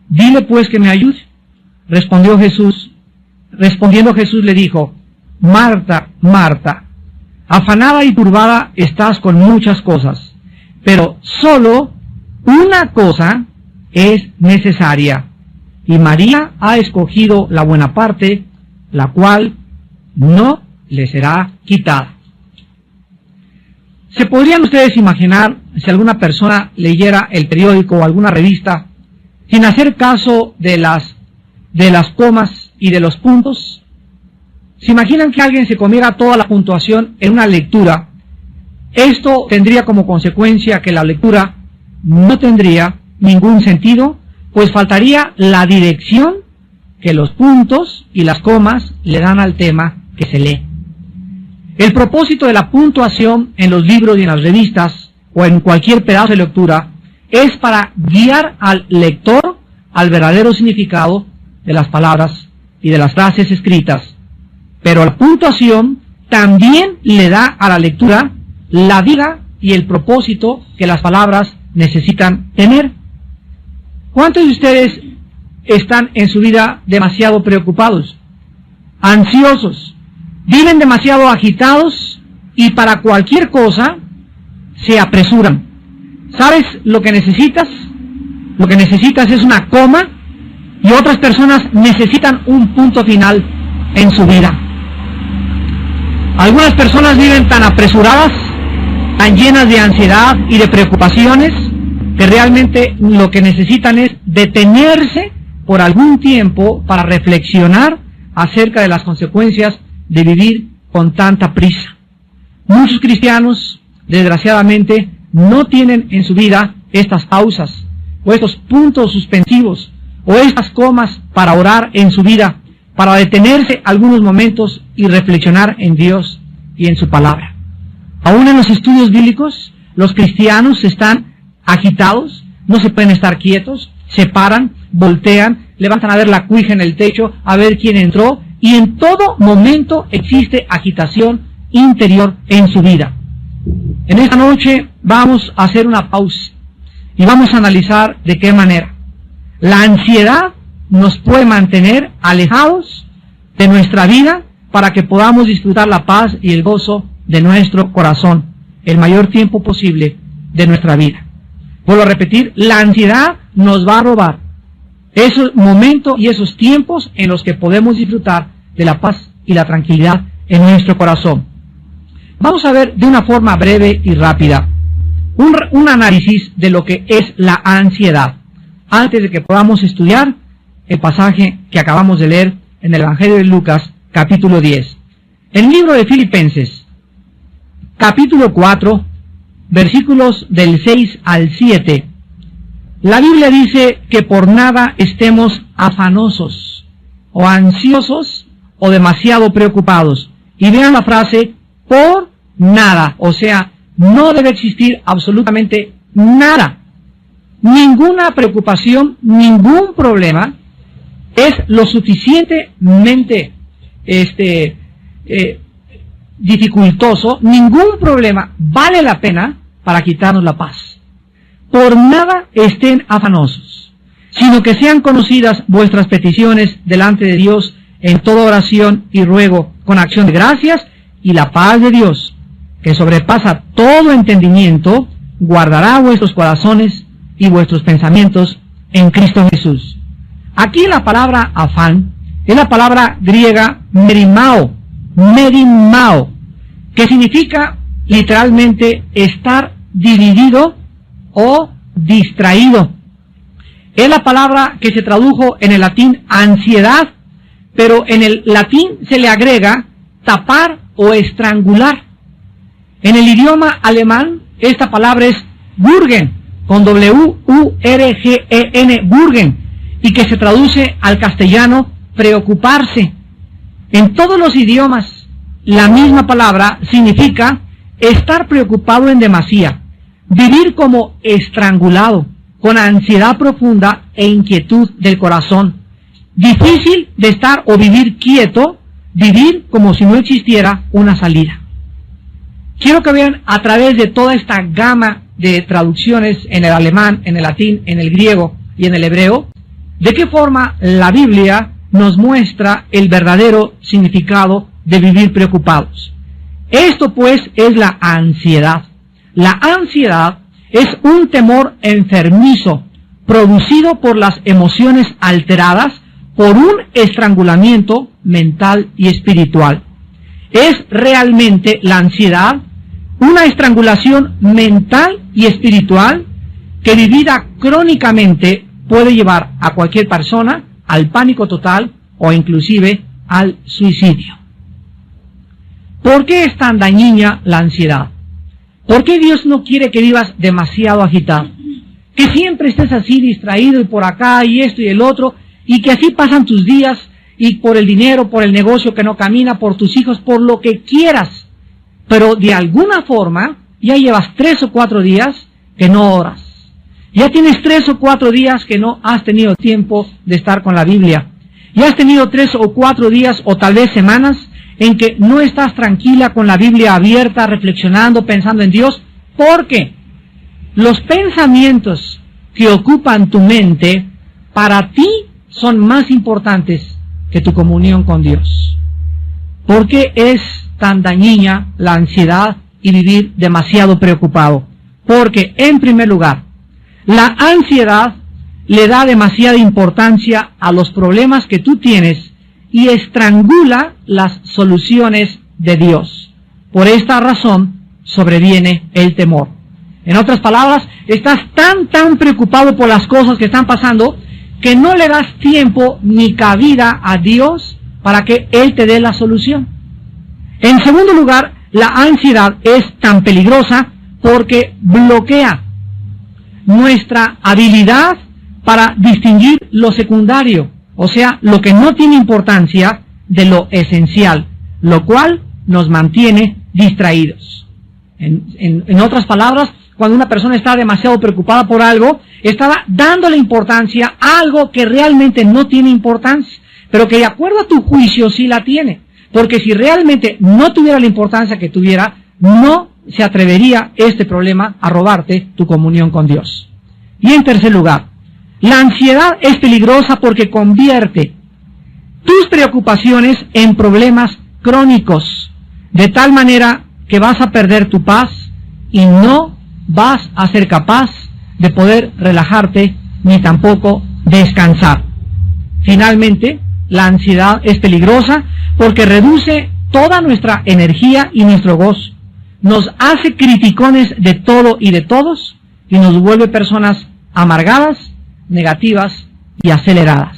Dile pues que me ayude. Respondiendo Jesús le dijo, Marta, Marta, afanada y turbada estás con muchas cosas, pero solo una cosa es necesaria, y María ha escogido la buena parte, la cual no le será quitada. ¿Se podrían ustedes imaginar si alguna persona leyera el periódico o alguna revista sin hacer caso de las comas y de los puntos? ¿Se imaginan que alguien se comiera toda la puntuación en una lectura? Esto tendría como consecuencia que la lectura no tendría ningún sentido, pues faltaría la dirección que los puntos y las comas le dan al tema que se lee. El propósito de la puntuación en los libros y en las revistas o en cualquier pedazo de lectura es para guiar al lector al verdadero significado de las palabras y de las frases escritas. Pero la puntuación también le da a la lectura la vida y el propósito que las palabras necesitan tener. ¿Cuántos de ustedes están en su vida demasiado preocupados, ansiosos, viven demasiado agitados y para cualquier cosa se apresuran? ¿Sabes lo que necesitas? Lo que necesitas es una coma, y otras personas necesitan un punto final en su vida. Algunas personas viven tan apresuradas, tan llenas de ansiedad y de preocupaciones, que realmente lo que necesitan es detenerse por algún tiempo para reflexionar acerca de las consecuencias de vivir con tanta prisa. Muchos cristianos, desgraciadamente, no tienen en su vida estas pausas, o estos puntos suspensivos, o estas comas para orar en su vida, para detenerse algunos momentos y reflexionar en Dios y en su palabra. Aún en los estudios bíblicos, los cristianos están agitados, no se pueden estar quietos, se paran, voltean, levantan a ver la cuija en el techo, a ver quién entró, y en todo momento existe agitación interior en su vida. En esta noche vamos a hacer una pausa y vamos a analizar de qué manera la ansiedad nos puede mantener alejados de nuestra vida para que podamos disfrutar la paz y el gozo de nuestro corazón el mayor tiempo posible de nuestra vida. Vuelvo a repetir, la ansiedad nos va a robar esos momentos y esos tiempos en los que podemos disfrutar de la paz y la tranquilidad en nuestro corazón. Vamos a ver de una forma breve y rápida un análisis de lo que es la ansiedad, antes de que podamos estudiar el pasaje que acabamos de leer en el Evangelio de Lucas, capítulo 10. En el libro de Filipenses, capítulo 4, versículos del 6 al 7, la Biblia dice que por nada estemos afanosos, o ansiosos, o demasiado preocupados. Y vean la frase, por nada, o sea, no debe existir absolutamente nada. Ninguna preocupación, ningún problema es lo suficientemente dificultoso, ningún problema vale la pena para quitarnos la paz. Por nada estén afanosos, sino que sean conocidas vuestras peticiones delante de Dios en toda oración y ruego con acción de gracias, y la paz de Dios, que sobrepasa todo entendimiento, guardará vuestros corazones y vuestros pensamientos en Cristo Jesús. Aquí la palabra afán es la palabra griega merimao, que significa literalmente estar dividido o distraído. Es la palabra que se tradujo en el latín ansiedad, pero en el latín se le agrega tapar o estrangular. En el idioma alemán, esta palabra es Wurgen, con W-U-R-G-E-N, Wurgen, y que se traduce al castellano preocuparse. En todos los idiomas, la misma palabra significa estar preocupado en demasía, vivir como estrangulado, con ansiedad profunda e inquietud del corazón. Difícil de estar o vivir quieto, vivir como si no existiera una salida. Quiero que vean a través de toda esta gama de traducciones en el alemán, en el latín, en el griego y en el hebreo, ¿De qué forma la Biblia nos muestra el verdadero significado de vivir preocupados? Esto pues es la ansiedad. La ansiedad es un temor enfermizo producido por las emociones alteradas por un estrangulamiento mental y espiritual. Es realmente la ansiedad una estrangulación mental y espiritual que vivida crónicamente puede llevar a cualquier persona al pánico total o inclusive al suicidio. ¿Por qué es tan dañina la ansiedad? ¿Por qué Dios no quiere que vivas demasiado agitado? Que siempre estés así distraído y por acá y esto y el otro, y que así pasan tus días y por el dinero, por el negocio que no camina, por tus hijos, por lo que quieras. Pero de alguna forma ya llevas 3 o 4 días que no oras. Ya tienes 3 o 4 días que no has tenido tiempo de estar con la Biblia. Ya has tenido 3 o 4 días o tal vez semanas en que no estás tranquila con la Biblia abierta, reflexionando, pensando en Dios, porque los pensamientos que ocupan tu mente para ti son más importantes que tu comunión con Dios. ¿Por qué es tan dañina la ansiedad y vivir demasiado preocupado? Porque, en primer lugar, la ansiedad le da demasiada importancia a los problemas que tú tienes y estrangula las soluciones de Dios. Por esta razón sobreviene el temor. En otras palabras, estás tan preocupado por las cosas que están pasando que no le das tiempo ni cabida a Dios para que Él te dé la solución. En segundo lugar, la ansiedad es tan peligrosa porque bloquea nuestra habilidad para distinguir lo secundario, o sea, lo que no tiene importancia de lo esencial, lo cual nos mantiene distraídos. En otras palabras, cuando una persona está demasiado preocupada por algo, está dándole importancia a algo que realmente no tiene importancia, pero que de acuerdo a tu juicio sí la tiene. Porque si realmente no tuviera la importancia que tuviera, no se atrevería este problema a robarte tu comunión con Dios. Y en tercer lugar, la ansiedad es peligrosa porque convierte tus preocupaciones en problemas crónicos, de tal manera que vas a perder tu paz y no vas a ser capaz de poder relajarte ni tampoco descansar. Finalmente, la ansiedad es peligrosa porque reduce toda nuestra energía y nuestro gozo. Nos hace criticones de todo y de todos y nos vuelve personas amargadas, negativas y aceleradas.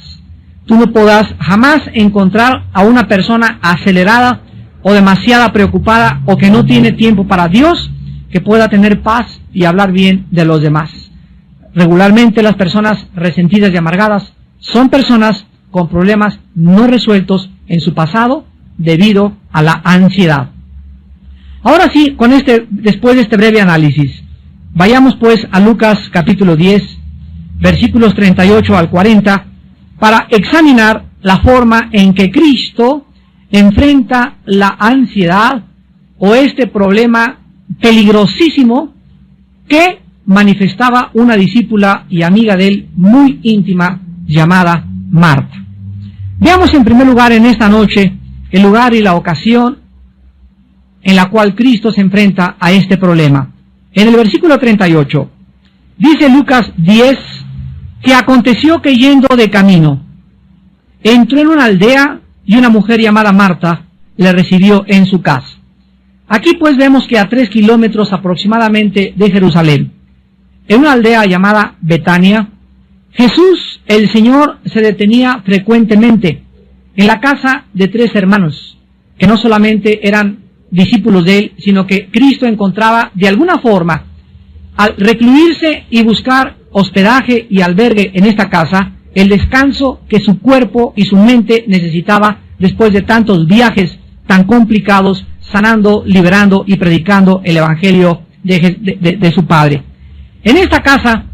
Tú no podrás jamás encontrar a una persona acelerada o demasiado preocupada o que no tiene tiempo para Dios que pueda tener paz y hablar bien de los demás. Regularmente las personas resentidas y amargadas son personas con problemas no resueltos en su pasado debido a la ansiedad. Ahora sí, después de este breve análisis, vayamos pues a Lucas capítulo 10, versículos 38 al 40, para examinar la forma en que Cristo enfrenta la ansiedad o este problema peligrosísimo que manifestaba una discípula y amiga de él muy íntima llamada Marta. Veamos en primer lugar en esta noche el lugar y la ocasión en la cual Cristo se enfrenta a este problema. En el versículo 38, dice Lucas 10, que aconteció que yendo de camino, entró en una aldea y una mujer llamada Marta le recibió en su casa. Aquí pues vemos que a 3 kilómetros aproximadamente de Jerusalén, en una aldea llamada Betania, Jesús, el Señor, se detenía frecuentemente en la casa de 3 hermanos, que no solamente eran discípulos de él, sino que Cristo encontraba de alguna forma, al recluirse y buscar hospedaje y albergue en esta casa, el descanso que su cuerpo y su mente necesitaba después de tantos viajes tan complicados, sanando, liberando y predicando el Evangelio de su Padre. En esta casa,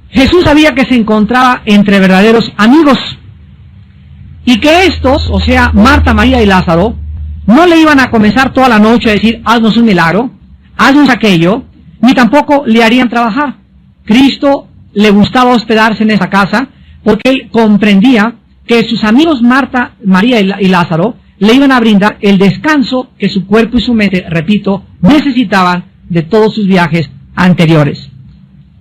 Jesús sabía que se encontraba entre verdaderos amigos y que estos, o sea, Marta, María y Lázaro, no le iban a comenzar toda la noche a decir, haznos un milagro, haznos aquello, ni tampoco le harían trabajar. Cristo le gustaba hospedarse en esa casa porque él comprendía que sus amigos Marta, María y Lázaro le iban a brindar el descanso que su cuerpo y su mente, repito, necesitaban de todos sus viajes anteriores.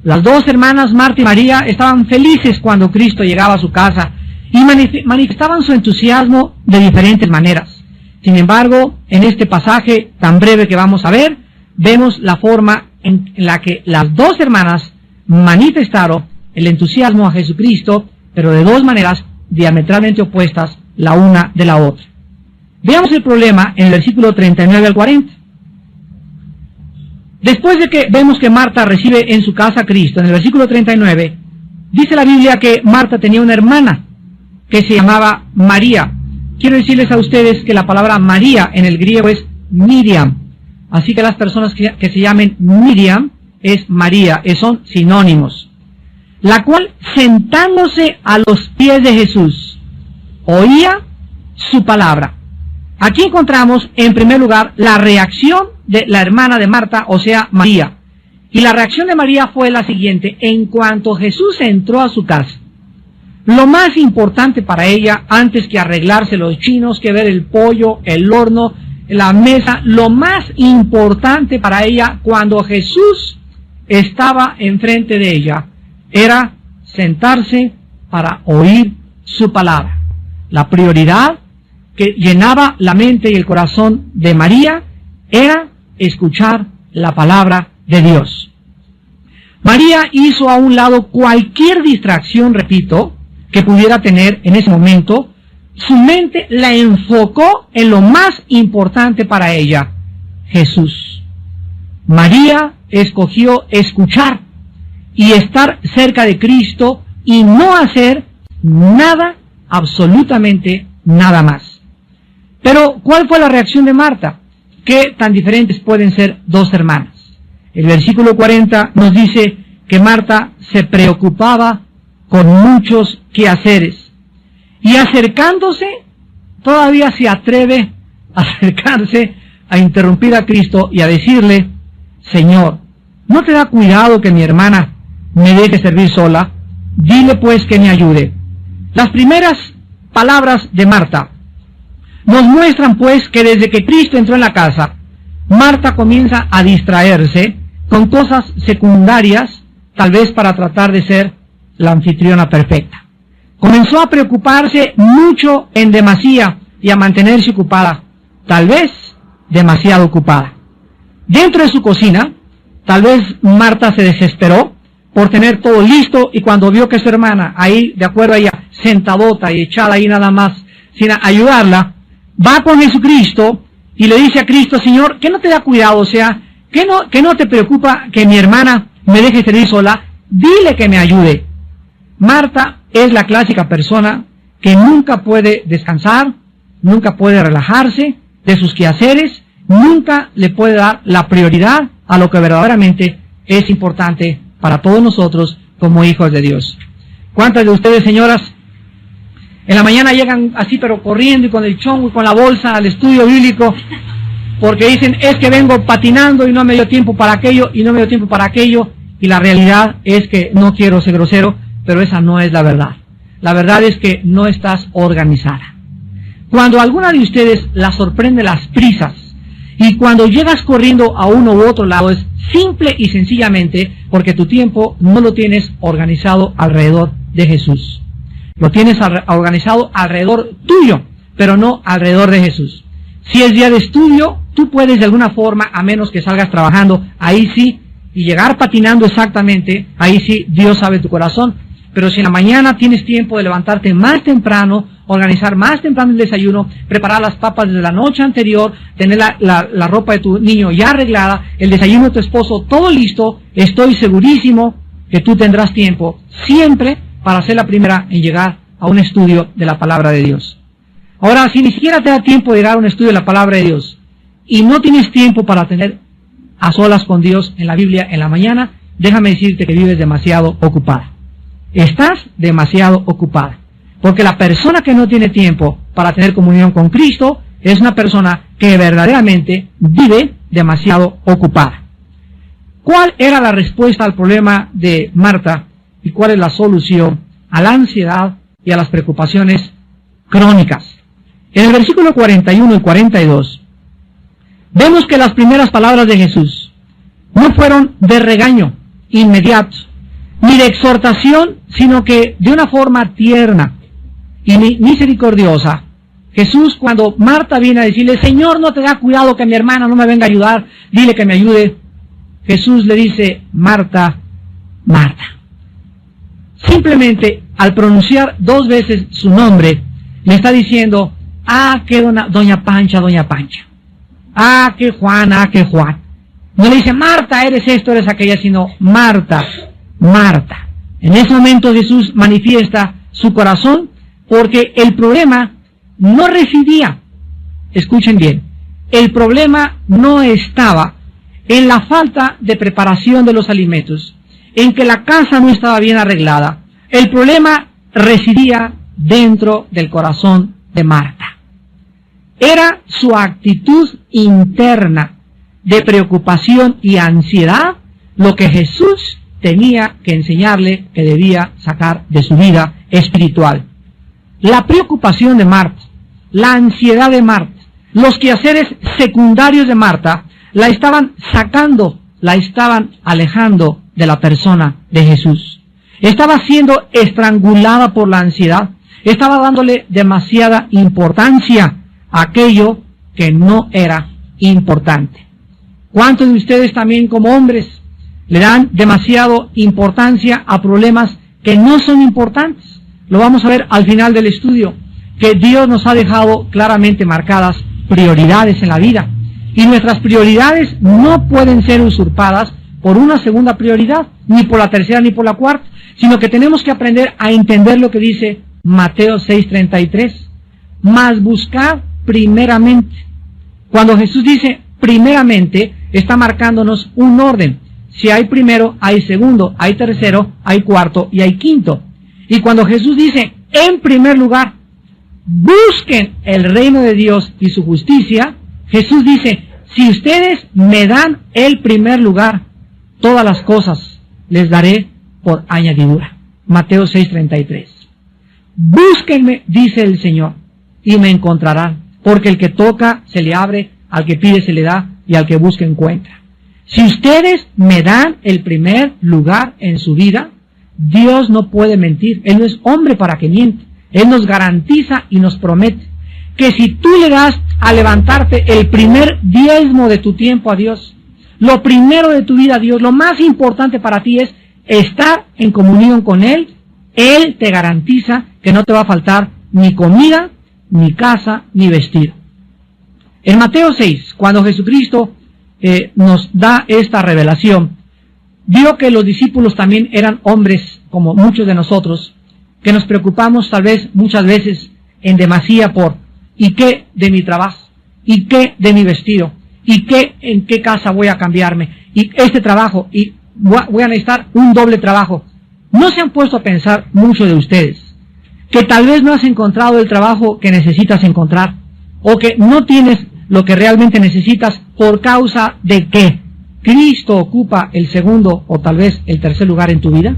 Las dos hermanas Marta y María estaban felices cuando Cristo llegaba a su casa y manifestaban su entusiasmo de diferentes maneras. Sin embargo, en este pasaje tan breve que vamos a ver, vemos la forma en la que las dos hermanas manifestaron el entusiasmo a Jesucristo, pero de dos maneras diametralmente opuestas la una de la otra. Veamos el problema en el versículo 39 al 40. Después de que vemos que Marta recibe en su casa a Cristo, en el versículo 39, dice la Biblia que Marta tenía una hermana que se llamaba María. Quiero decirles a ustedes que la palabra María en el griego es Miriam. Así que las personas que se llamen Miriam es María, son sinónimos. La cual, sentándose a los pies de Jesús, oía su palabra. Aquí encontramos, en primer lugar, la reacción de la hermana de Marta, o sea, María. Y la reacción de María fue la siguiente: en cuanto Jesús entró a su casa, lo más importante para ella, antes que arreglarse los chinos, que ver el pollo, el horno, la mesa, lo más importante para ella cuando Jesús estaba enfrente de ella, era sentarse para oír su palabra. La prioridad que llenaba la mente y el corazón de María era escuchar la palabra de Dios. María hizo a un lado cualquier distracción, repito, que pudiera tener en ese momento. Su mente la enfocó en lo más importante para ella, Jesús. María escogió escuchar y estar cerca de Cristo y no hacer nada, absolutamente nada más. Pero, ¿cuál fue la reacción de Marta? ¿Qué tan diferentes pueden ser dos hermanas? El versículo 40 nos dice que Marta se preocupaba con muchos quehaceres. Y acercándose, todavía se atreve a acercarse a interrumpir a Cristo y a decirle: Señor, ¿no te da cuidado que mi hermana me deje servir sola? Dile pues que me ayude. Las primeras palabras de Marta nos muestran pues que desde que Cristo entró en la casa, Marta comienza a distraerse con cosas secundarias, tal vez para tratar de ser la anfitriona perfecta. Comenzó a preocuparse mucho en demasía y a mantenerse ocupada, tal vez demasiado ocupada. Dentro de su cocina, tal vez Marta se desesperó por tener todo listo, y cuando vio que su hermana, ahí de acuerdo a ella, sentadota y echada ahí nada más, sin ayudarla, va con Jesucristo y le dice a Cristo: Señor, ¿qué no te da cuidado? O sea, ¿qué no te preocupa que mi hermana me deje servir sola? Dile que me ayude. Marta es la clásica persona que nunca puede descansar, nunca puede relajarse de sus quehaceres, nunca le puede dar la prioridad a lo que verdaderamente es importante para todos nosotros como hijos de Dios. ¿Cuántas de ustedes, señoras, en la mañana llegan así pero corriendo y con el chongo y con la bolsa al estudio bíblico porque dicen: es que vengo patinando y no me dio tiempo para aquello y no me dio tiempo para aquello? Y la realidad es que, no quiero ser grosero, pero esa no es la verdad. La verdad es que no estás organizada. Cuando alguna de ustedes la sorprende las prisas y cuando llegas corriendo a uno u otro lado, es simple y sencillamente porque tu tiempo no lo tienes organizado alrededor de Jesús. Lo tienes organizado alrededor tuyo, pero no alrededor de Jesús. Si es día de estudio, tú puedes de alguna forma, a menos que salgas trabajando, ahí sí, y llegar patinando exactamente, ahí sí, Dios sabe tu corazón. Pero si en la mañana tienes tiempo de levantarte más temprano, organizar más temprano el desayuno, preparar las papas desde la noche anterior, tener la ropa de tu niño ya arreglada, el desayuno de tu esposo todo listo, estoy segurísimo que tú tendrás tiempo siempre para ser la primera en llegar a un estudio de la palabra de Dios. Ahora, si ni siquiera te da tiempo de llegar a un estudio de la palabra de Dios y no tienes tiempo para tener a solas con Dios en la Biblia en la mañana, déjame decirte que vives demasiado ocupada. Estás demasiado ocupada. Porque la persona que no tiene tiempo para tener comunión con Cristo es una persona que verdaderamente vive demasiado ocupada. ¿Cuál era la respuesta al problema de Marta y cuál es la solución a la ansiedad y a las preocupaciones crónicas. En el versículo 41 y 42, vemos que las primeras palabras de Jesús no fueron de regaño inmediato, ni de exhortación, sino que de una forma tierna y misericordiosa. Jesús, cuando Marta viene a decirle, Señor, no te da cuidado que mi hermana no me venga a ayudar, dile que me ayude. Jesús le dice, Marta, Marta. Simplemente, al pronunciar 2 veces su nombre, le está diciendo, que doña Pancha, doña Pancha. Que Juan, que Juan. No le dice, Marta, eres esto, eres aquella, sino Marta, Marta. En ese momento Jesús manifiesta su corazón, porque el problema no residía, escuchen bien, el problema no estaba en la falta de preparación de los alimentos, en que la casa no estaba bien arreglada. El problema residía dentro del corazón de Marta. Era su actitud interna de preocupación y ansiedad lo que Jesús tenía que enseñarle que debía sacar de su vida espiritual. La preocupación de Marta, la ansiedad de Marta, los quehaceres secundarios de Marta, la estaban sacando, la estaban alejando de la persona de Jesús. Estaba siendo estrangulada por la ansiedad, estaba dándole demasiada importancia a aquello que no era importante. ¿Cuántos de ustedes también como hombres le dan demasiada importancia a problemas que no son importantes? Lo vamos a ver al final del estudio, que Dios nos ha dejado claramente marcadas prioridades en la vida. Y nuestras prioridades no pueden ser usurpadas por una segunda prioridad, ni por la tercera ni por la cuarta, sino que tenemos que aprender a entender lo que dice Mateo 6:33. Mas buscad primeramente. Cuando Jesús dice primeramente, está marcándonos un orden. Si hay primero, hay segundo, hay tercero, hay cuarto y hay quinto. Y cuando Jesús dice, en primer lugar, busquen el reino de Dios y su justicia, Jesús dice, si ustedes me dan el primer lugar, todas las cosas les daré por añadidura. Mateo 6:33. Búsquenme, dice el Señor, y me encontrarán, porque el que toca se le abre, al que pide se le da, y al que busca encuentra. Si ustedes me dan el primer lugar en su vida, Dios no puede mentir. Él no es hombre para que miente. Él nos garantiza y nos promete que si tú le das a levantarte el primer diezmo de tu tiempo a Dios, lo primero de tu vida a Dios, lo más importante para ti es estar en comunión con Él, Él te garantiza que no te va a faltar ni comida, ni casa, ni vestido. En Mateo 6, cuando Jesucristo nos da esta revelación, vio que los discípulos también eran hombres como muchos de nosotros, que nos preocupamos tal vez muchas veces en demasía por ¿y qué de mi trabajo? ¿Y qué de mi vestido? ¿Y qué en qué casa voy a cambiarme? ¿Y este trabajo? ¿Y voy a necesitar un doble trabajo? ¿No se han puesto a pensar muchos de ustedes que tal vez no has encontrado el trabajo que necesitas encontrar? ¿O que no tienes lo que realmente necesitas por causa de que Cristo ocupa el segundo o tal vez el tercer lugar en tu vida?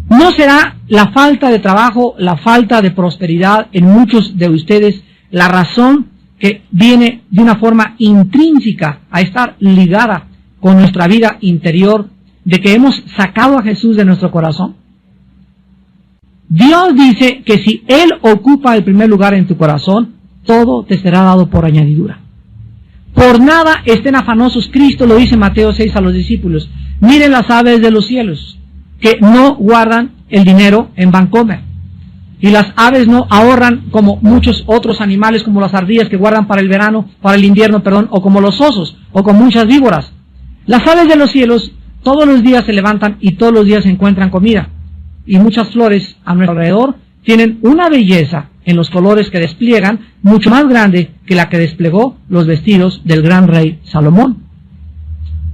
¿No será la falta de trabajo, la falta de prosperidad en muchos de ustedes la razón que viene de una forma intrínseca a estar ligada con nuestra vida interior, de que hemos sacado a Jesús de nuestro corazón? Dios dice que si Él ocupa el primer lugar en tu corazón, todo te será dado por añadidura. Por nada estén afanosos. Cristo lo dice en Mateo 6 a los discípulos. Miren las aves de los cielos, que no guardan el dinero en Bancomer. Y las aves no ahorran como muchos otros animales, como las ardillas que guardan para el verano, para el invierno, o como los osos, o como muchas víboras. Las aves de los cielos todos los días se levantan y todos los días encuentran comida. Y muchas flores a nuestro alrededor tienen una belleza en los colores que despliegan, mucho más grande que la que desplegó los vestidos del gran rey Salomón.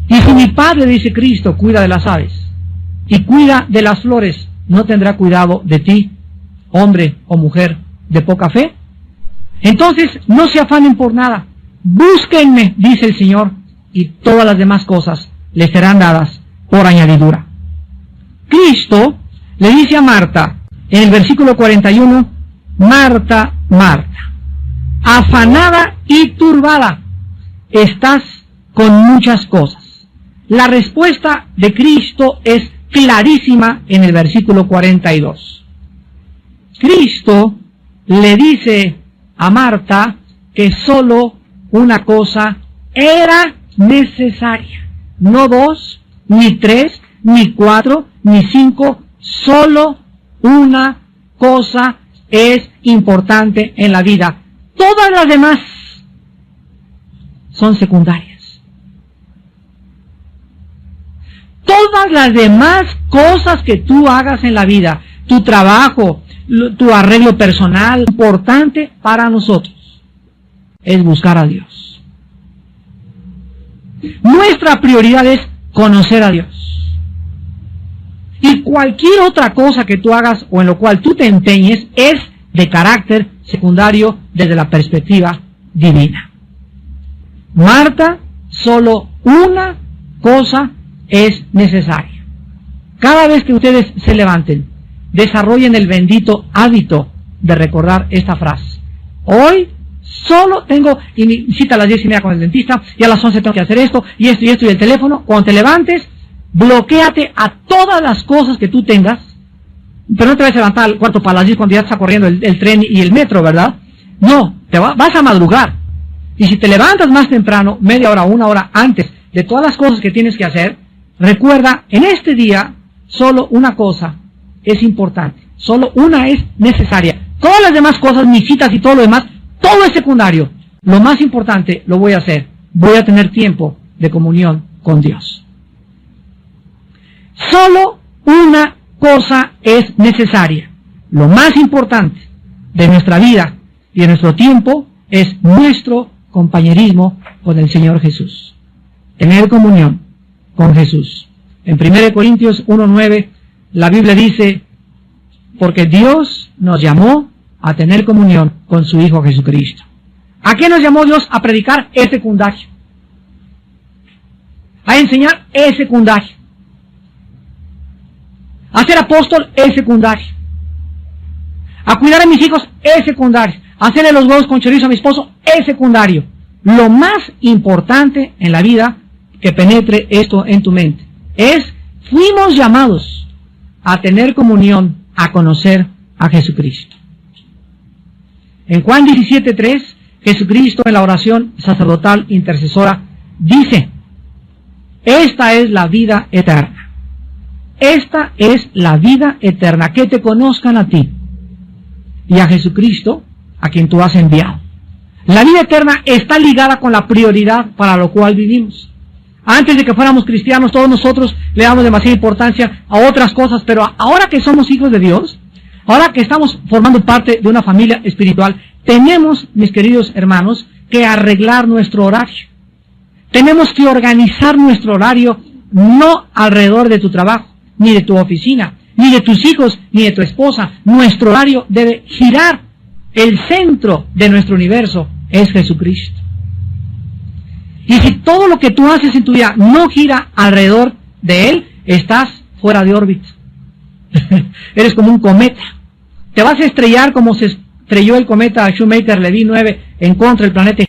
Y si mi Padre, dice Cristo, cuida de las aves y cuida de las flores, ¿no tendrá cuidado de ti, hombre o mujer de poca fe? Entonces, no se afanen por nada. Búsquenme, dice el Señor, y todas las demás cosas les serán dadas por añadidura. Cristo le dice a Marta, en el versículo 41, Marta, Marta, afanada y turbada, estás con muchas cosas. La respuesta de Cristo es clarísima en el versículo 42. Cristo le dice a Marta que solo una cosa era necesaria. No 2, ni 3, ni 4, ni 5, solo una cosa es importante en la vida. Todas las demás son secundarias. Todas las demás cosas que tú hagas en la vida, tu trabajo, tu arreglo personal, importante para nosotros es buscar a Dios. Nuestra prioridad es conocer a Dios. Y cualquier otra cosa que tú hagas o en lo cual tú te empeñes es de carácter secundario desde la perspectiva divina. Marta, solo una cosa es necesaria. Cada vez que ustedes se levanten, desarrollen el bendito hábito de recordar esta frase. Hoy solo tengo cita a las 10:30 con el dentista, y a las 11 tengo que hacer esto, y el teléfono. Cuando te levantes, bloquéate a todas las cosas que tú tengas, pero no te vas a levantar al cuarto para las 10 cuando ya está corriendo el tren y el metro, ¿verdad? No, vas a madrugar. Y si te levantas más temprano, media hora, una hora antes de todas las cosas que tienes que hacer, recuerda, en este día, solo una cosa es importante, solo una es necesaria. Todas las demás cosas, mis citas y todo lo demás, todo es secundario. Lo más importante lo voy a hacer. Voy a tener tiempo de comunión con Dios. Solo una cosa es necesaria. Lo más importante de nuestra vida y de nuestro tiempo es nuestro compañerismo con el Señor Jesús. Tener comunión con Jesús. En 1 Corintios 1:9 la Biblia dice, porque Dios nos llamó a tener comunión con su Hijo Jesucristo. ¿A qué nos llamó Dios? A predicar, es secundario. A enseñar, es secundario. A ser apóstol, es secundario. A cuidar a mis hijos, es secundario. A hacerle los huevos con chorizo a mi esposo, es secundario. Lo más importante en la vida, que penetre esto en tu mente, es, fuimos llamados a tener comunión, a conocer a Jesucristo. En Juan 17:3, Jesucristo en la oración sacerdotal intercesora dice, esta es la vida eterna. Esta es la vida eterna, que te conozcan a ti y a Jesucristo, a quien tú has enviado. La vida eterna está ligada con la prioridad para lo cual vivimos. Antes de que fuéramos cristianos, todos nosotros le damos demasiada importancia a otras cosas, pero ahora que somos hijos de Dios, ahora que estamos formando parte de una familia espiritual, tenemos, mis queridos hermanos, que arreglar nuestro horario. Tenemos que organizar nuestro horario no alrededor de tu trabajo, ni de tu oficina, ni de tus hijos, ni de tu esposa. Nuestro horario debe girar. El centro de nuestro universo es Jesucristo. Y si todo lo que tú haces en tu vida no gira alrededor de Él, estás fuera de órbita. Eres como un cometa. Te vas a estrellar como se estrelló el cometa Shoemaker-Levy 9 en contra del planeta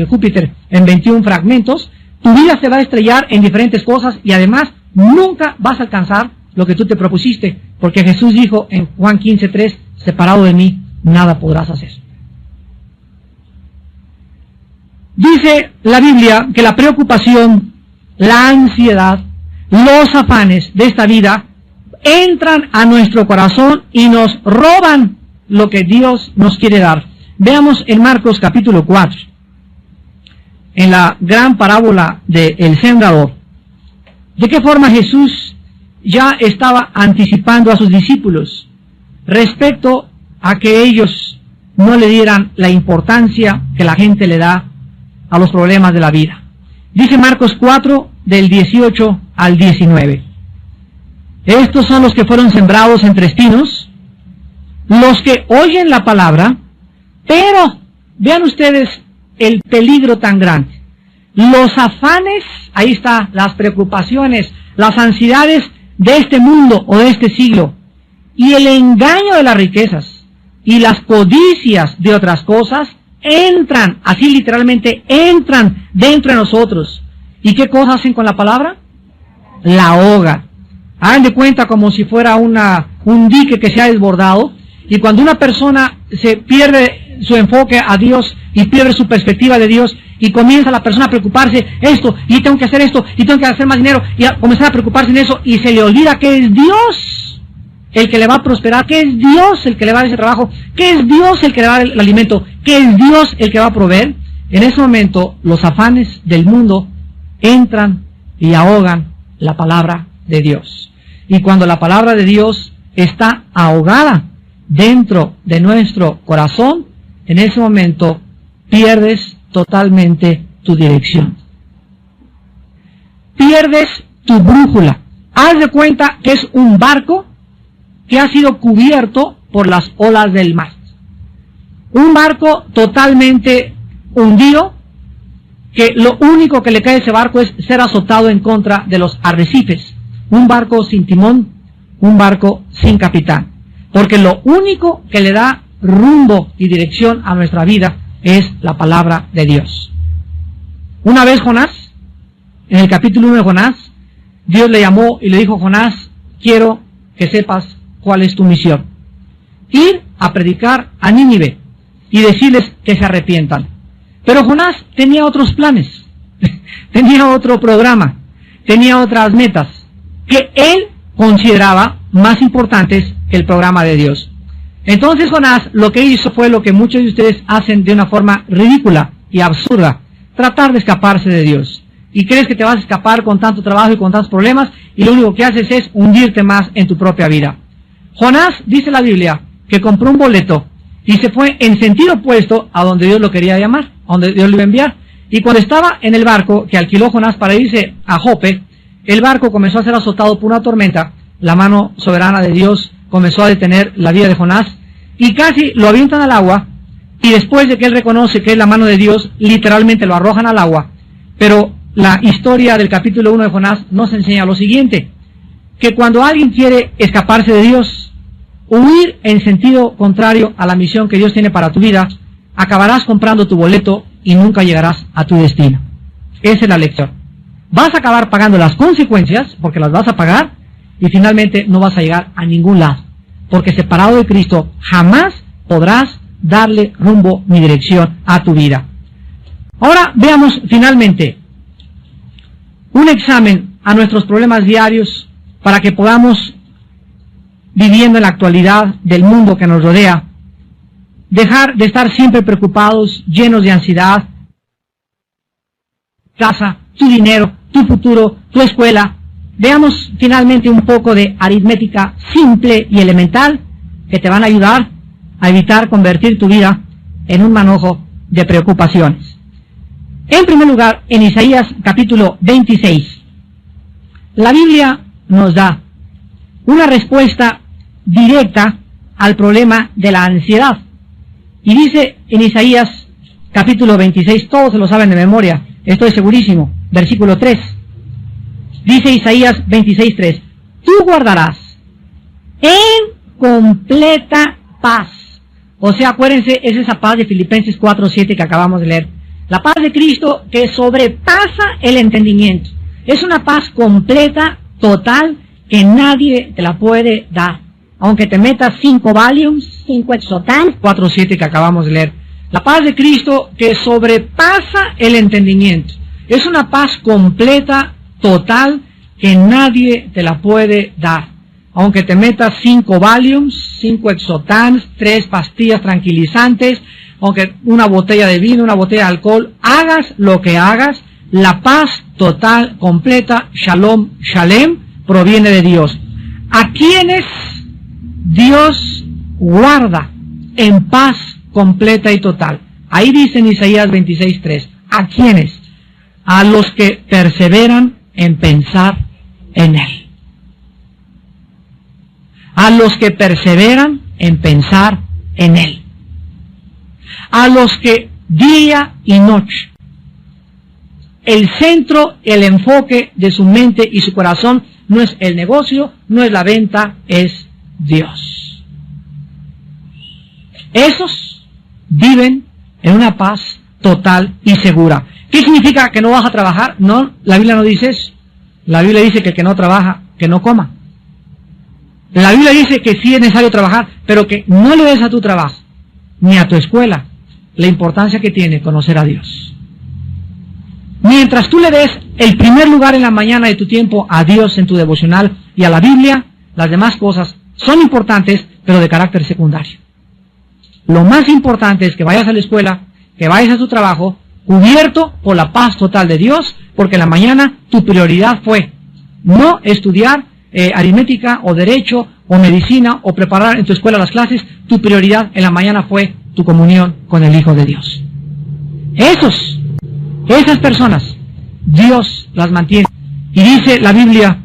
Júpiter en 21 fragmentos. Tu vida se va a estrellar en diferentes cosas y además nunca vas a alcanzar lo que tú te propusiste, porque Jesús dijo en Juan 15:3, separado de mí, nada podrás hacer. Dice la Biblia que la preocupación, la ansiedad, los afanes de esta vida entran a nuestro corazón y nos roban lo que Dios nos quiere dar. Veamos en Marcos capítulo 4, en la gran parábola del sembrador, de qué forma Jesús ya estaba anticipando a sus discípulos respecto a que ellos no le dieran la importancia que la gente le da a los problemas de la vida. Dice Marcos 4, del 18 al 19. Estos son los que fueron sembrados entre espinos, los que oyen la palabra, pero vean ustedes el peligro tan grande. Los afanes, ahí está, las preocupaciones, las ansiedades de este mundo o de este siglo, y el engaño de las riquezas y las codicias de otras cosas entran, así literalmente entran dentro de nosotros. ¿Y qué cosas hacen con la palabra? La ahoga. Hagan de cuenta como si fuera un dique que se ha desbordado, y cuando una persona se pierde su enfoque a Dios y pierde su perspectiva de Dios, y comienza la persona a preocuparse, esto, y tengo que hacer esto, y tengo que hacer más dinero, y a comenzar a preocuparse en eso, y se le olvida que es Dios el que le va a prosperar, que es Dios el que le va a dar ese trabajo, que es Dios el que le va a dar el alimento, que es Dios el que va a proveer. En ese momento los afanes del mundo entran y ahogan la palabra de Dios. Y cuando la palabra de Dios está ahogada dentro de nuestro corazón, en ese momento pierdes totalmente tu dirección. Pierdes tu brújula. Haz de cuenta que es un barco que ha sido cubierto por las olas del mar. Un barco totalmente hundido, que lo único que le cae a ese barco es ser azotado en contra de los arrecifes. Un barco sin timón, un barco sin capitán. Porque lo único que le da rumbo y dirección a nuestra vida es la palabra de Dios. Una vez Jonás, en el capítulo 1 de Jonás, Dios le llamó y le dijo: Jonás, quiero que sepas cuál es tu misión. Ir a predicar a Nínive y decirles que se arrepientan. Pero Jonás tenía otros planes, tenía otro programa, tenía otras metas que él consideraba más importantes que el programa de Dios. Entonces Jonás lo que hizo fue lo que muchos de ustedes hacen de una forma ridícula y absurda: tratar de escaparse de Dios. Y crees que te vas a escapar con tanto trabajo y con tantos problemas, y lo único que haces es hundirte más en tu propia vida. Jonás, dice la Biblia, que compró un boleto y se fue en sentido opuesto a donde Dios lo quería llamar, a donde Dios lo iba a enviar. Y cuando estaba en el barco que alquiló Jonás para irse a Jope, el barco comenzó a ser azotado por una tormenta. La mano soberana de Dios comenzó a detener la vida de Jonás y casi lo avientan al agua, y después de que él reconoce que es la mano de Dios, literalmente lo arrojan al agua. Pero la historia del capítulo 1 de Jonás nos enseña lo siguiente: que cuando alguien quiere escaparse de Dios, huir en sentido contrario a la misión que Dios tiene para tu vida, acabarás comprando tu boleto y nunca llegarás a tu destino. Esa es la lección. Vas a acabar pagando las consecuencias, porque las vas a pagar, y finalmente no vas a llegar a ningún lado, porque separado de Cristo jamás podrás darle rumbo ni dirección a tu vida. Ahora veamos finalmente un examen a nuestros problemas diarios para que podamos, viviendo en la actualidad del mundo que nos rodea, dejar de estar siempre preocupados, llenos de ansiedad. Casa, tu dinero, tu futuro, tu escuela. Veamos finalmente un poco de aritmética simple y elemental que te van a ayudar a evitar convertir tu vida en un manojo de preocupaciones. En primer lugar, en Isaías capítulo 26, la Biblia nos da una respuesta directa al problema de la ansiedad. Y dice en Isaías capítulo 26, todos se lo saben de memoria, estoy segurísimo, versículo 3. Dice Isaías 26:3, tú guardarás en completa paz. O sea, acuérdense, es esa paz de Filipenses 4:7 que acabamos de leer. La paz de Cristo que sobrepasa el entendimiento. Es una paz completa, total, que nadie te la puede dar. Aunque te metas 5 Valiums, 5 Exotan, 4:7 que acabamos de leer. La paz de Cristo que sobrepasa el entendimiento. Es una paz completa, total, que nadie te la puede dar. Aunque te metas 5 Valiums, 5 Exotans, 3 pastillas tranquilizantes, aunque una botella de vino, una botella de alcohol, hagas lo que hagas, la paz total, completa, Shalom, Shalem, proviene de Dios. ¿A quienes Dios guarda en paz completa y total? Ahí dice en Isaías 26:3, ¿a quiénes? A los que perseveran en pensar en Él. A los que perseveran en pensar en Él. A los que día y noche, el centro, el enfoque de su mente y su corazón no es el negocio, no es la venta, es Dios. Esos viven en una paz total y segura. ¿Qué significa que no vas a trabajar? No, la Biblia no dice eso. La Biblia dice que el que no trabaja, que no coma. La Biblia dice que sí es necesario trabajar, pero que no le des a tu trabajo, ni a tu escuela, la importancia que tiene conocer a Dios. Mientras tú le des el primer lugar en la mañana de tu tiempo a Dios en tu devocional y a la Biblia, las demás cosas son importantes, pero de carácter secundario. Lo más importante es que vayas a la escuela, que vayas a tu trabajo, cubierto por la paz total de Dios, porque en la mañana tu prioridad fue no estudiar aritmética o derecho o medicina o preparar en tu escuela las clases. Tu prioridad en la mañana fue tu comunión con el Hijo de Dios. Esas personas, Dios las mantiene. Y dice la Biblia,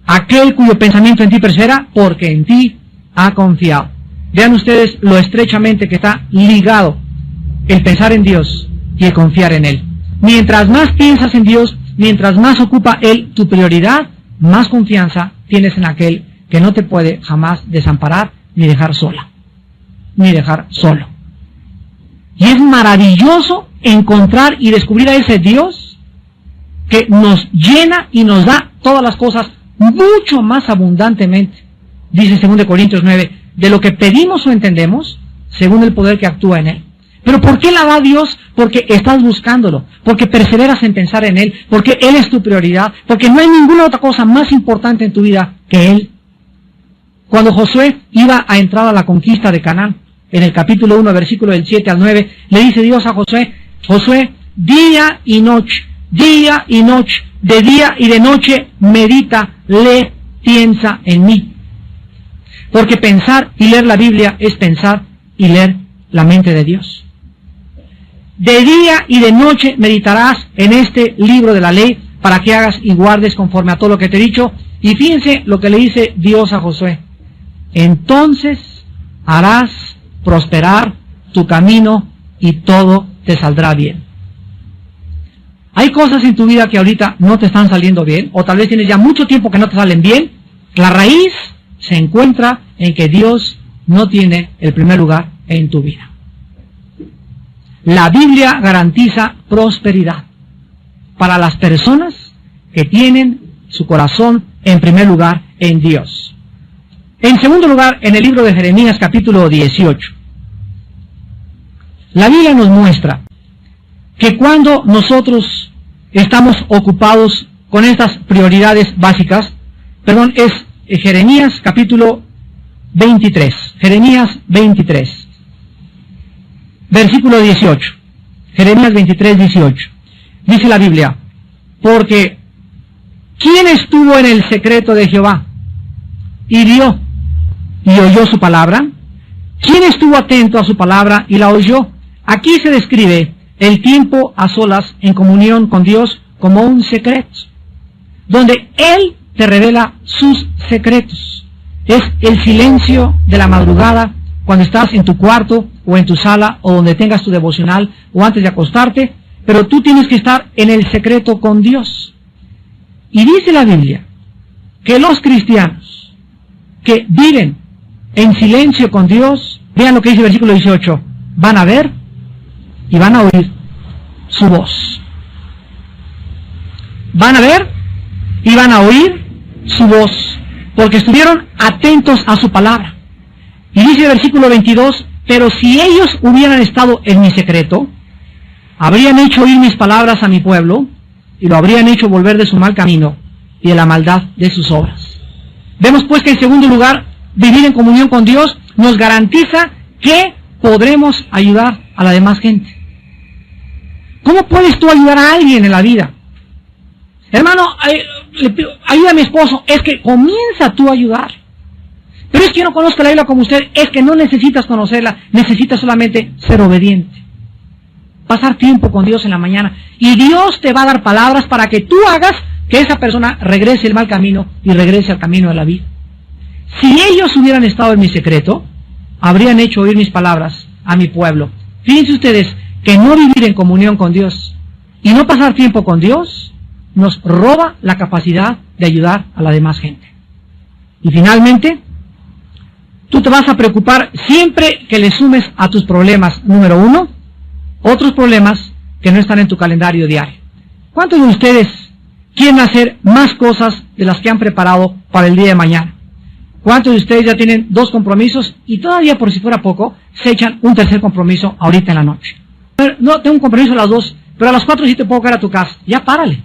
aquel cuyo pensamiento en ti persevera, porque en ti ha confiado. Vean ustedes lo estrechamente que está ligado el pensar en Dios y el confiar en Él. Mientras más piensas en Dios, mientras más ocupa Él tu prioridad, más confianza tienes en aquel que no te puede jamás desamparar ni dejar sola, ni dejar solo. Y es maravilloso encontrar y descubrir a ese Dios que nos llena y nos da todas las cosas mucho más abundantemente. Dice 2 Corintios 9, de lo que pedimos o entendemos, según el poder que actúa en Él. ¿Pero por qué la da Dios? Porque estás buscándolo, porque perseveras en pensar en Él, porque Él es tu prioridad, porque no hay ninguna otra cosa más importante en tu vida que Él. Cuando Josué iba a entrar a la conquista de Canaán, en el capítulo 1, versículo del 7 al 9, le dice Dios a Josué, Josué, día y noche, de día y de noche, medita, lee, piensa en mí. Porque pensar y leer la Biblia es pensar y leer la mente de Dios. De día y de noche meditarás en este libro de la ley para que hagas y guardes conforme a todo lo que te he dicho. Y fíjense lo que le dice Dios a Josué. Entonces harás prosperar tu camino y todo te saldrá bien. Hay cosas en tu vida que ahorita no te están saliendo bien, o tal vez tienes ya mucho tiempo que no te salen bien. La raíz se encuentra en que Dios no tiene el primer lugar en tu vida. La Biblia garantiza prosperidad para las personas que tienen su corazón en primer lugar en Dios. En segundo lugar, en el libro de Jeremías capítulo 18, la Biblia nos muestra que cuando nosotros estamos ocupados con estas prioridades básicas, es Jeremías capítulo 23, Jeremías 23. Versículo 18, Jeremías 23, 18. Dice la Biblia, porque ¿quién estuvo en el secreto de Jehová y vio y oyó su palabra? ¿Quién estuvo atento a su palabra y la oyó? Aquí se describe el tiempo a solas en comunión con Dios como un secreto, donde Él te revela sus secretos. Es el silencio de la madrugada, cuando estás en tu cuarto o en tu sala o donde tengas tu devocional o antes de acostarte, pero tú tienes que estar en el secreto con Dios. Y dice la Biblia que los cristianos que viven en silencio con Dios, vean lo que dice el versículo 18, van a ver y van a oír su voz. Van a ver y van a oír su voz, porque estuvieron atentos a su palabra. Y dice el versículo 22, pero si ellos hubieran estado en mi secreto, habrían hecho oír mis palabras a mi pueblo, y lo habrían hecho volver de su mal camino y de la maldad de sus obras. Vemos pues que en segundo lugar, vivir en comunión con Dios nos garantiza que podremos ayudar a la demás gente. ¿Cómo puedes tú ayudar a alguien en la vida? Hermano, ayuda a mi esposo. Es que comienza tú a ayudar. Pero es que yo no conozco la Biblia como usted. Es que no necesitas conocerla, necesitas solamente ser obediente. Pasar tiempo con Dios en la mañana. Y Dios te va a dar palabras para que tú hagas que esa persona regrese el mal camino y regrese al camino de la vida. Si ellos hubieran estado en mi secreto, habrían hecho oír mis palabras a mi pueblo. Fíjense ustedes que no vivir en comunión con Dios y no pasar tiempo con Dios nos roba la capacidad de ayudar a la demás gente. Y finalmente, tú te vas a preocupar siempre que le sumes a tus problemas, número 1, otros problemas que no están en tu calendario diario. ¿Cuántos de ustedes quieren hacer más cosas de las que han preparado para el día de mañana? ¿Cuántos de ustedes ya tienen 2 compromisos y todavía, por si fuera poco, se echan un tercer compromiso ahorita en la noche? No, tengo un compromiso a las 2, pero a las 4 sí te puedo caer a tu casa. Ya párale.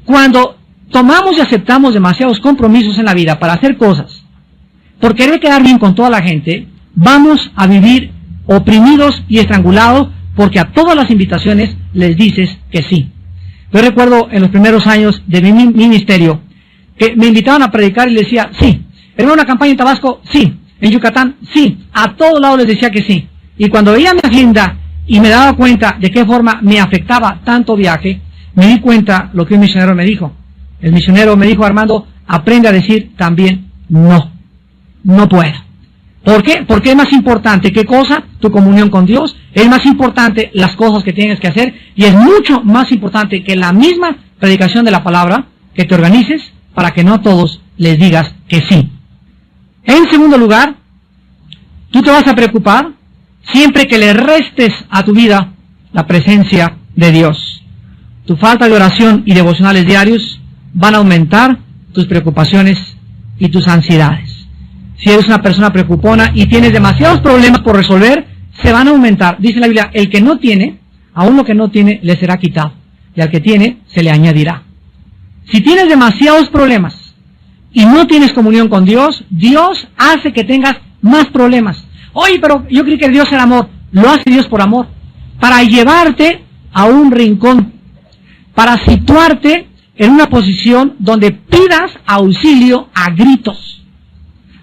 Cuando tomamos y aceptamos demasiados compromisos en la vida para hacer cosas, por querer quedar bien con toda la gente, vamos a vivir oprimidos y estrangulados porque a todas las invitaciones les dices que sí. Yo recuerdo en los primeros años de mi ministerio que me invitaban a predicar y les decía sí. ¿En una campaña en Tabasco? Sí. ¿En Yucatán? Sí. A todos lados les decía que sí. Y cuando veía mi agenda y me daba cuenta de qué forma me afectaba tanto viaje, me di cuenta lo que un misionero me dijo. El misionero me dijo: Armando, aprende a decir también no. No puedo. ¿Por qué? Porque es más importante, ¿qué cosa? Tu comunión con Dios. Es más importante las cosas que tienes que hacer. Y es mucho más importante que la misma predicación de la palabra, que te organices para que no a todos les digas que sí. En segundo lugar, tú te vas a preocupar siempre que le restes a tu vida la presencia de Dios. Tu falta de oración y devocionales diarios van a aumentar tus preocupaciones y tus ansiedades. Si eres una persona preocupona y tienes demasiados problemas por resolver, se van a aumentar. Dice la Biblia: el que no tiene, aún lo que no tiene le será quitado, y al que tiene se le añadirá. Si tienes demasiados problemas y no tienes comunión con Dios, Dios hace que tengas más problemas. Oye, pero yo creí que Dios era amor. Lo hace Dios por amor, para llevarte a un rincón, para situarte en una posición donde pidas auxilio a gritos,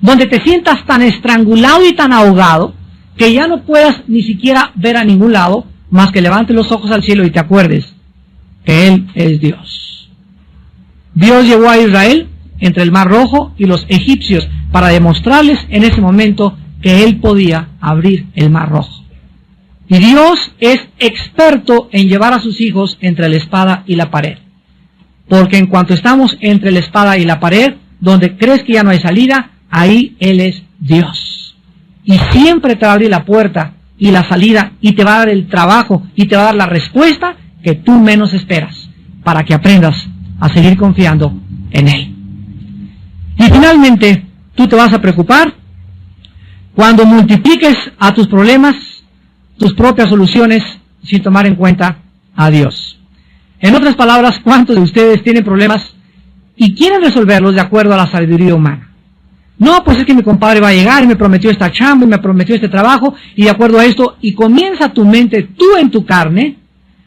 donde te sientas tan estrangulado y tan ahogado que ya no puedas ni siquiera ver a ningún lado, más que levantes los ojos al cielo y te acuerdes que Él es Dios. Dios llevó a Israel entre el Mar Rojo y los egipcios para demostrarles en ese momento que Él podía abrir el Mar Rojo. Y Dios es experto en llevar a sus hijos entre la espada y la pared. Porque en cuanto estamos entre la espada y la pared, donde crees que ya no hay salida, ahí Él es Dios. Y siempre te va a abrir la puerta y la salida, y te va a dar el trabajo, y te va a dar la respuesta que tú menos esperas, para que aprendas a seguir confiando en Él. Y finalmente, tú te vas a preocupar cuando multipliques a tus problemas tus propias soluciones sin tomar en cuenta a Dios. En otras palabras, ¿cuántos de ustedes tienen problemas y quieren resolverlos de acuerdo a la sabiduría humana? No, pues es que mi compadre va a llegar y me prometió esta chamba y me prometió este trabajo, y de acuerdo a esto, y comienza tu mente, tú en tu carne,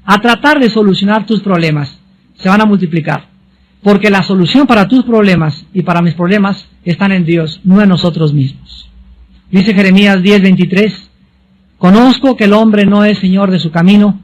a tratar de solucionar tus problemas. Se van a multiplicar. Porque la solución para tus problemas y para mis problemas están en Dios, no en nosotros mismos. Dice Jeremías 10:23, conozco que el hombre no es señor de su camino,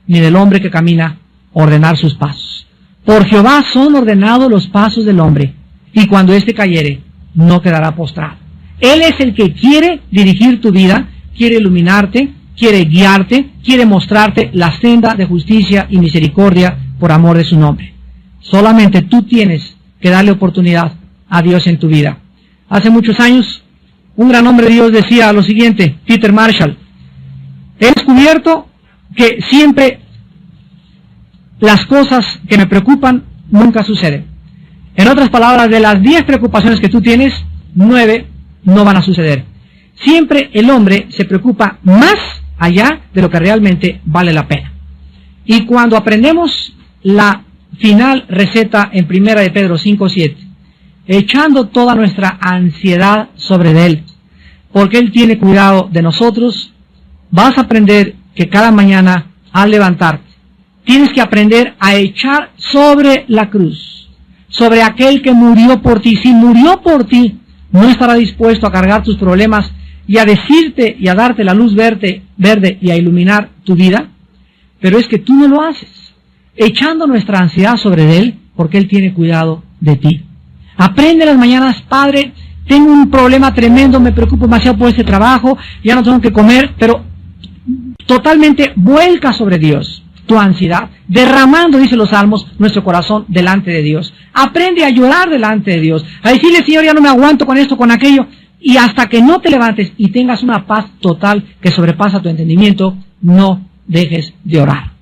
ni del hombre que camina ordenar sus pasos. Por Jehová son ordenados los pasos del hombre, y cuando éste cayere, no quedará postrado. Él es el que quiere dirigir tu vida, quiere iluminarte, quiere guiarte, quiere mostrarte la senda de justicia y misericordia por amor de su nombre. Solamente tú tienes que darle oportunidad a Dios en tu vida. Hace muchos años, un gran hombre de Dios decía lo siguiente, Peter Marshall: he descubierto que siempre las cosas que me preocupan nunca suceden. En otras palabras, de las 10 preocupaciones que tú tienes, 9 no van a suceder. Siempre el hombre se preocupa más allá de lo que realmente vale la pena. Y cuando aprendemos la final receta en 1 de Pedro 5:7, echando toda nuestra ansiedad sobre Él, porque Él tiene cuidado de nosotros, vas a aprender que cada mañana al levantarte, tienes que aprender a echar sobre la cruz, sobre aquel que murió por ti. Si murió por ti, no estará dispuesto a cargar tus problemas y a decirte y a darte la luz verde y a iluminar tu vida. Pero es que tú no lo haces, echando nuestra ansiedad sobre Él, porque Él tiene cuidado de ti. Aprende las mañanas: Padre, tengo un problema tremendo, me preocupo demasiado por este trabajo, ya no tengo que comer, pero totalmente vuelca sobre Dios tu ansiedad, derramando, dice los Salmos, nuestro corazón delante de Dios. Aprende a llorar delante de Dios, a decirle: Señor, ya no me aguanto con esto, con aquello. Y hasta que no te levantes y tengas una paz total que sobrepasa tu entendimiento, no dejes de orar.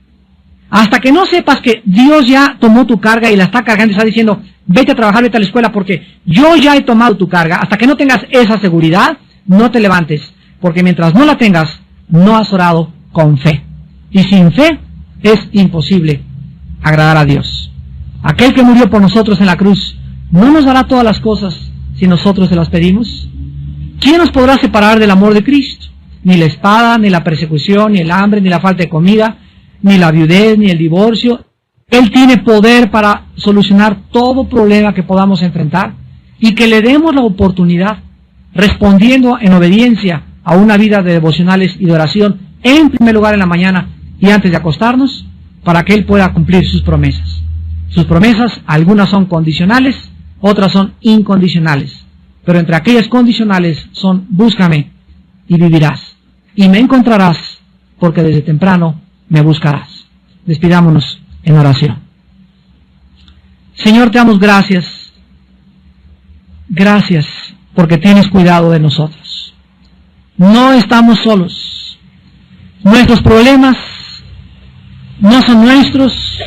Hasta que no sepas que Dios ya tomó tu carga y la está cargando y está diciendo, vete a trabajar, vete a la escuela porque yo ya he tomado tu carga. Hasta que no tengas esa seguridad, no te levantes. Porque mientras no la tengas, no has orado con fe. Y sin fe es imposible agradar a Dios. Aquel que murió por nosotros en la cruz, ¿no nos dará todas las cosas si nosotros se las pedimos? ¿Quién nos podrá separar del amor de Cristo? Ni la espada, ni la persecución, ni el hambre, ni la falta de comida, ni la viudez, ni el divorcio. Él tiene poder para solucionar todo problema que podamos enfrentar y que le demos la oportunidad, respondiendo en obediencia a una vida de devocionales y de oración, en primer lugar en la mañana y antes de acostarnos, para que Él pueda cumplir sus promesas. Sus promesas, algunas son condicionales, otras son incondicionales. Pero entre aquellas condicionales son, búscame y vivirás. Y me encontrarás, porque desde temprano me buscarás. Despidámonos en oración. Señor, te damos gracias. Gracias porque tienes cuidado de nosotros. No estamos solos. Nuestros problemas no son nuestros,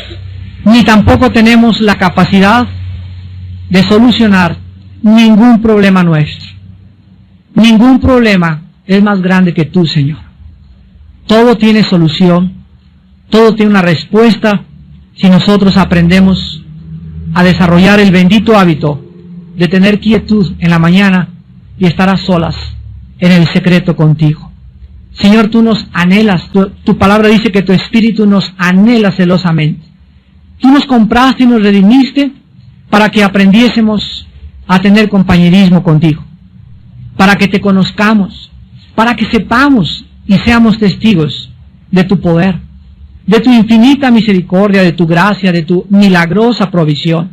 ni tampoco tenemos la capacidad de solucionar ningún problema nuestro. Ningún problema es más grande que tú, Señor. Todo tiene solución, todo tiene una respuesta si nosotros aprendemos a desarrollar el bendito hábito de tener quietud en la mañana y estar a solas en el secreto contigo. Señor, tú nos anhelas, tu palabra dice que tu espíritu nos anhela celosamente. Tú nos compraste y nos redimiste para que aprendiésemos a tener compañerismo contigo, para que te conozcamos, para que sepamos y seamos testigos de tu poder, de tu infinita misericordia, de tu gracia, de tu milagrosa provisión.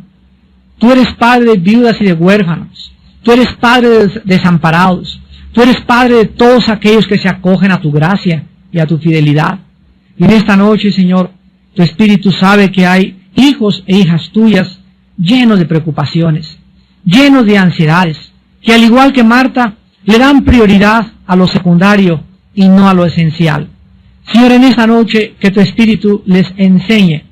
Tú eres Padre de viudas y de huérfanos, tú eres Padre de desamparados, tú eres Padre de todos aquellos que se acogen a tu gracia y a tu fidelidad. Y en esta noche, Señor, tu Espíritu sabe que hay hijos e hijas tuyas llenos de preocupaciones, llenos de ansiedades, que al igual que Marta, le dan prioridad a lo secundario y no a lo esencial. Señor, en esta noche que tu Espíritu les enseñe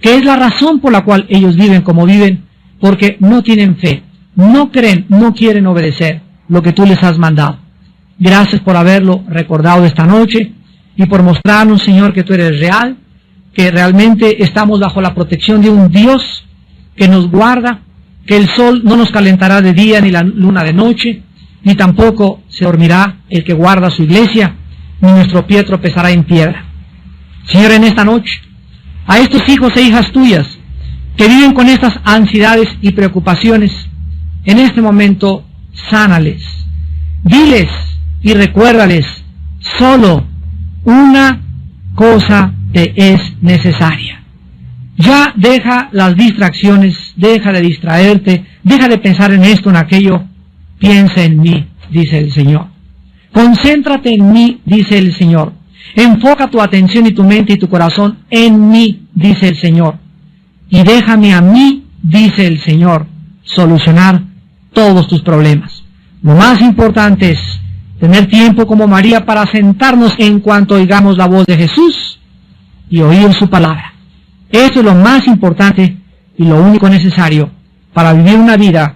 que es la razón por la cual ellos viven como viven, porque no tienen fe, no creen, no quieren obedecer lo que tú les has mandado. Gracias por haberlo recordado esta noche y por mostrarnos, Señor, que tú eres real, que realmente estamos bajo la protección de un Dios que nos guarda, que el sol no nos calentará de día ni la luna de noche, ni tampoco se dormirá el que guarda su iglesia, ni nuestro pie tropezará en piedra. Señor, en esta noche, a estos hijos e hijas tuyas que viven con estas ansiedades y preocupaciones, en este momento, sánales. Diles y recuérdales, solo una cosa te es necesaria. Ya deja las distracciones, deja de distraerte, deja de pensar en esto, en aquello. Piensa en mí, dice el Señor. Concéntrate en mí, dice el Señor. Enfoca tu atención y tu mente y tu corazón en mí, dice el Señor. Y déjame a mí, dice el Señor, solucionar todos tus problemas. Lo más importante es tener tiempo como María para sentarnos en cuanto oigamos la voz de Jesús y oír su palabra. Eso es lo más importante y lo único necesario para vivir una vida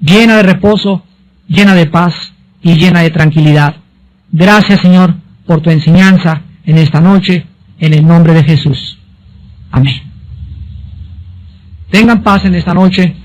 llena de reposo, llena de paz y llena de tranquilidad. Gracias, Señor, por tu enseñanza en esta noche, en el nombre de Jesús. Amén. Tengan paz en esta noche.